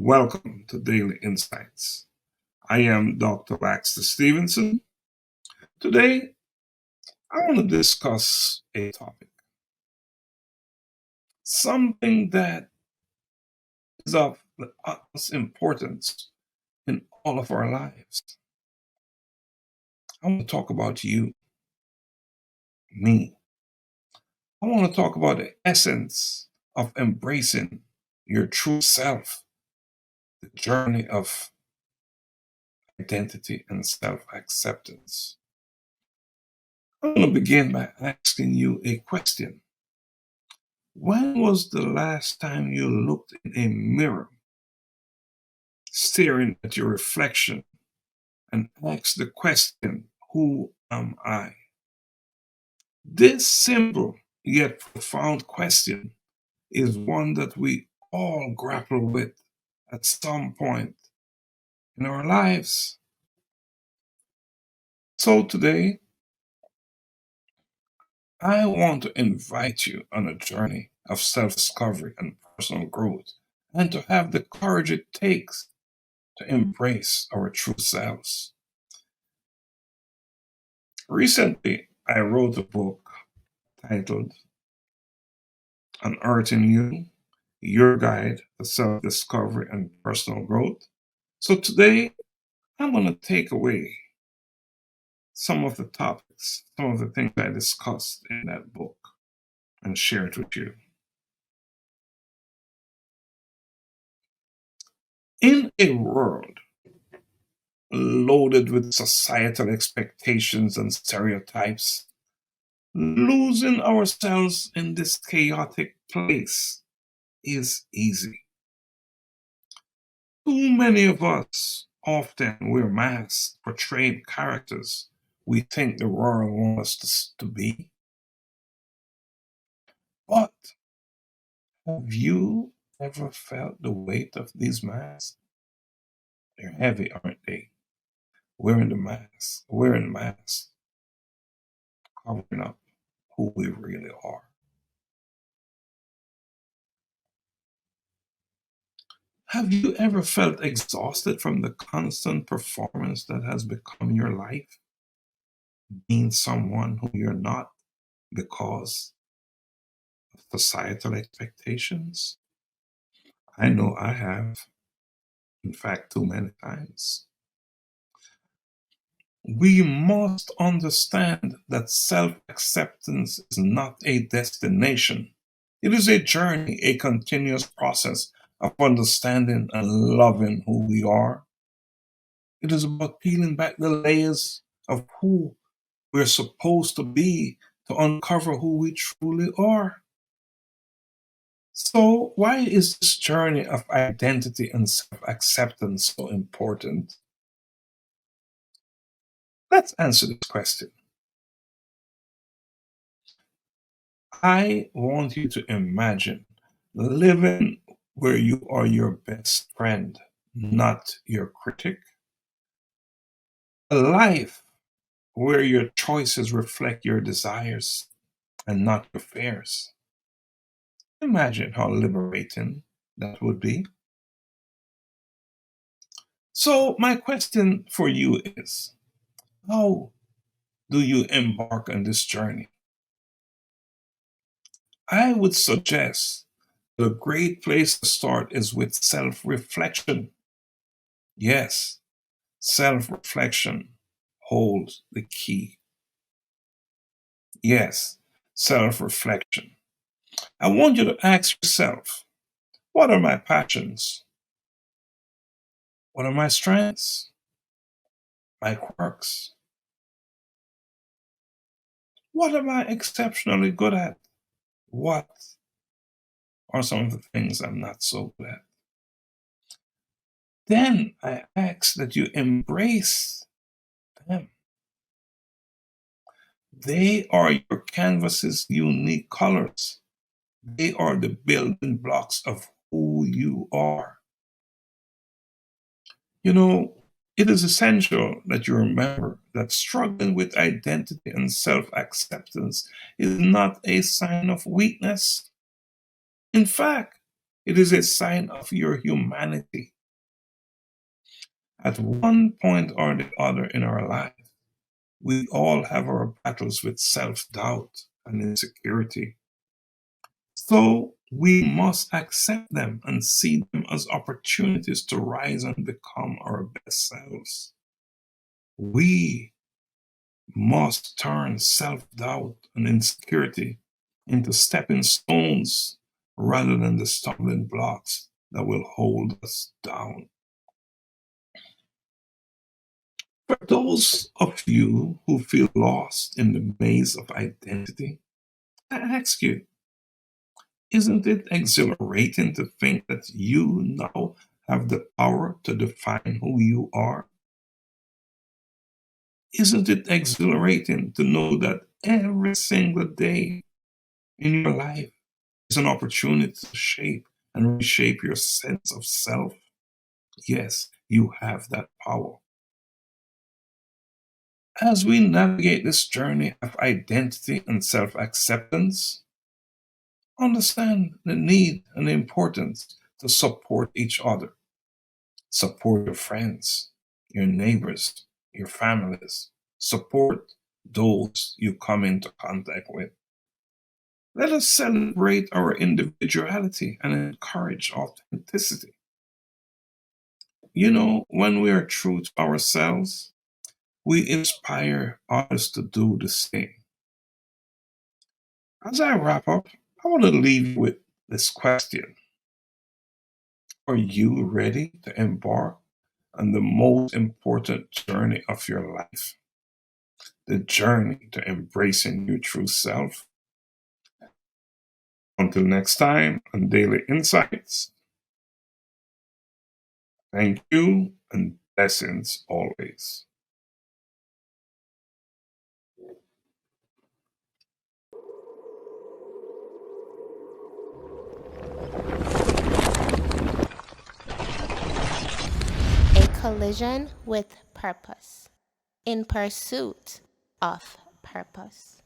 Welcome to Daily Insights. I am Dr. Laxley Stephenson. Today, I want to discuss a topic, something that is of the utmost importance in all of our lives. I want to talk about you, me. I want to talk about the essence of embracing your true self, the journey of identity and self-acceptance. I'm going to begin by asking you a question. When was the last time you looked in a mirror, staring at your reflection, and asked the question, who am I? This simple yet profound question is one that we all grapple with at some point in our lives. So today, I want to invite you on a journey of self-discovery and personal growth, and to have the courage it takes to embrace our true selves. Recently, I wrote a book titled UnEarthing You, Your Guide to Self-Discovery and Personal Growth. So today, I'm going to take away some of the topics, some of the things I discussed in that book, and share it with you. In a world loaded with societal expectations and stereotypes, losing ourselves in this chaotic place is easy. Too many of us often wear masks, portraying characters we think the world wants us to be. But have you ever felt the weight of these masks? They're heavy, aren't they? Wearing masks, covering up who we really are. Have you ever felt exhausted from the constant performance that has become your life? Being someone who you're not because of societal expectations? I know I have, in fact, too many times. We must understand that self-acceptance is not a destination. It is a journey, a continuous process of understanding and loving who we are. It is about peeling back the layers of who we're supposed to be to uncover who we truly are. So, why is this journey of identity and self-acceptance so important? Let's answer this question. I want you to imagine living where you are your best friend, not your critic. A life where your choices reflect your desires and not your fears. Imagine how liberating that would be. So, my question for you is, how do you embark on this journey? I would suggest a great place to start is with self-reflection. Yes, self-reflection holds the key. Yes, self-reflection. I want you to ask yourself, what are my passions? What are my strengths? My quirks? What am I exceptionally good at? What are some of the things I'm not so good at? Then I ask that you embrace them. They are your canvas's unique colors. They are the building blocks of who you are. You know, it is essential that you remember that struggling with identity and self-acceptance is not a sign of weakness. In fact, it is a sign of your humanity. At one point or the other in our life, we all have our battles with self doubt and insecurity. So we must accept them and see them as opportunities to rise and become our best selves. We must turn self doubt and insecurity into stepping stones rather than the stumbling blocks that will hold us down. For those of you who feel lost in the maze of identity, I ask you, isn't it exhilarating to think that you now have the power to define who you are? Isn't it exhilarating to know that every single day in your life is an opportunity to shape and reshape your sense of self? Yes, you have that power. As we navigate this journey of identity and self acceptance, understand the need and the importance to support each other. Support your friends, your neighbors, your families. Support those you come into contact with. Let us celebrate our individuality and encourage authenticity. You know, when we are true to ourselves, we inspire others to do the same. As I wrap up, I want to leave you with this question. Are you ready to embark on the most important journey of your life? The journey to embracing your true self. Until next time on Daily Insights, thank you and blessings always. A collision with purpose in pursuit of purpose.